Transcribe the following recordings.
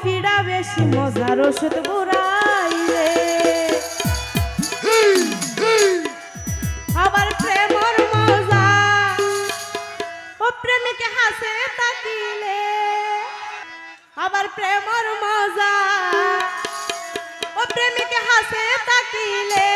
পিড়া বেশি মজার ওষুধ বুড়াইলে আবার প্রেমর মজা ও প্রেমিকে হাসে তাকিলে আবার প্রেমর মজা ও প্রেমিকে হাসে তাকিলে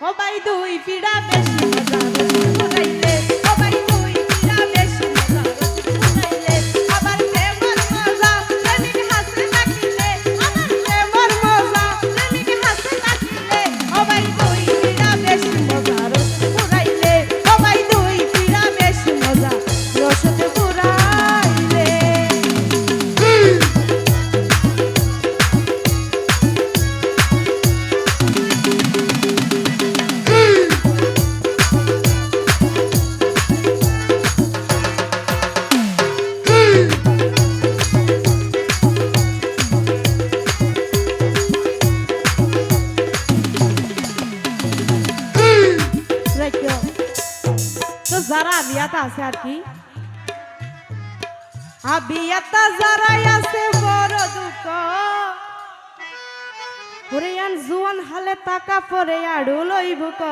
ও ভাই দুই পিড়া বেশি মজার ওষুধ বুড়াইলে ও ভাই দুই পিড়া বেশি মজার ওষুধ বুড়াইলে আবার প্রেমর মজা প্রেমিকে হাসে তাকিলে আবার প্রেমর মজা প্রেমিকে হাসে তাকিলে ও ভাই দুই পিড়া বেশি মজার ওষুধ বুড়াইলে ও ভাই দুই পিড়া বেশি মজার ওষুধ বুড়াইলে তো যারা বিয়াতে আছে আর কি বিয়াতে যারাই আছে বড় দুঃখ ওরে আন জুয়ান হালে টাকা পরে আড়ু লইব ক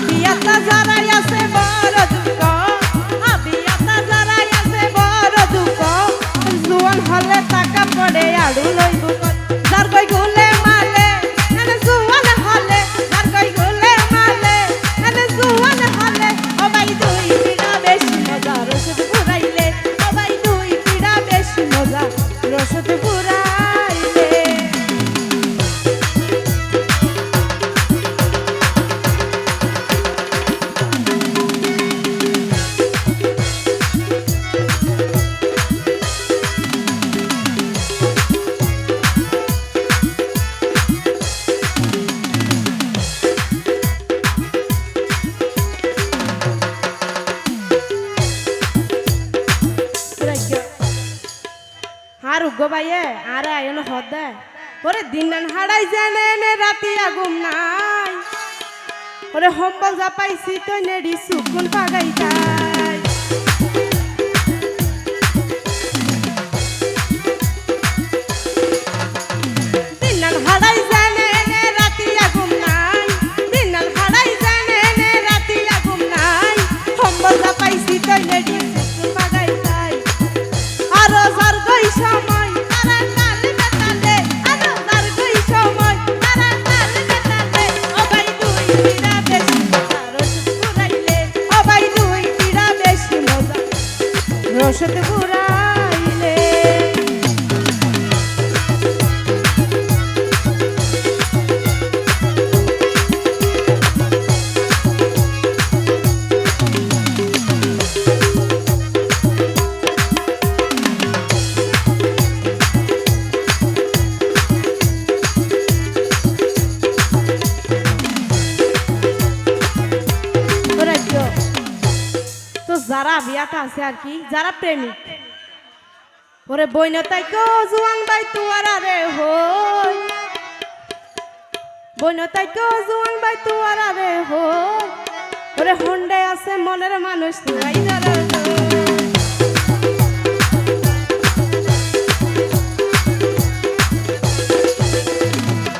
বিয়াতে যারাই আছে বড় দুঃখ বিয়াতে যারাই আছে বড় দুঃখ জুয়ান হালে টাকা পরে আড়ু লইব ক যার কই গুলে মালে এনে জুয়ান হালে যার কই গুলে মালে এনে জুয়ান হালে ও ভাই দুই পিড়া বেশি মজার ওষুধ বুড়াইলে ও ভাই দুই পিড়া বেশি মজার ওষুধ বুড়াইলে আর উগ্র ভাইয়ে আরে আয়ন হদে ওরে দিন হাড়াই জেনে রাতি আগুম নাই ওরে হম্বল যা পাইছি তো নেড়ি সুকুন পাগাই যায় দিন হাড়াই জেনে রাতি আগুম নাই দিন হাড়াই জেনে রাতি আগুম নাই হম্বল যা পাইছি তো নেড়ি সুকুন পাগাই যায় আর যার গই সময় তারা তাল বেতালে আর যার গই সময় তারা তাল বেতালে ও ভাই দুই পিড়া বেশি মজার ওষুধ বুড়াইলে ও ভাই দুই পিড়া বেশি মজার ওষুধ বুড়াইলে যারা বিয়াতে আছে আর কি যারা প্রেমিক ওরে বইনতাই কো জুয়ান বাই তুয়ারা রে হই বইনতাই কো জুয়ান বাই তুয়ারা রে হই ওরে হন্ডে আছে মনের মানুষ তুই যারা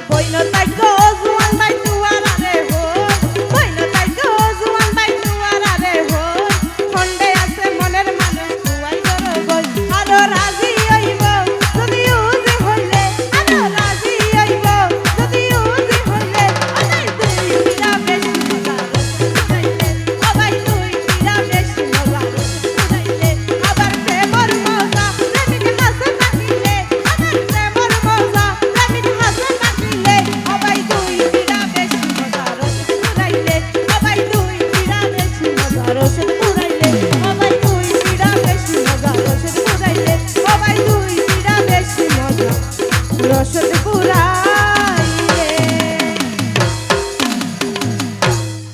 বইনতাই কো জুয়ান বাই তুয়ারা রে হই বইনতাই কো জুয়ান বাই তুয়ারা রে হই হন্ডে আছে মনের মানুষ তুই যারা গই আরো রাজি হইব যদি উজি হইলে আরো রাজি হইব যদি উজি হইলে আরে দুই পিড়া বেশি মজার বুঝাইলে ও ভাই দুই পিড়া বেশি মজার বুঝাইলে আবার প্রেমর মজা প্রেমিক হাসে থাকিলে আবার প্রেমর মজা প্রেমিক হাসে থাকিলে ও ভাই দুই পিড়া বেশি মজার বুঝাইলে ও ভাই দুই পিড়া বেশি মজার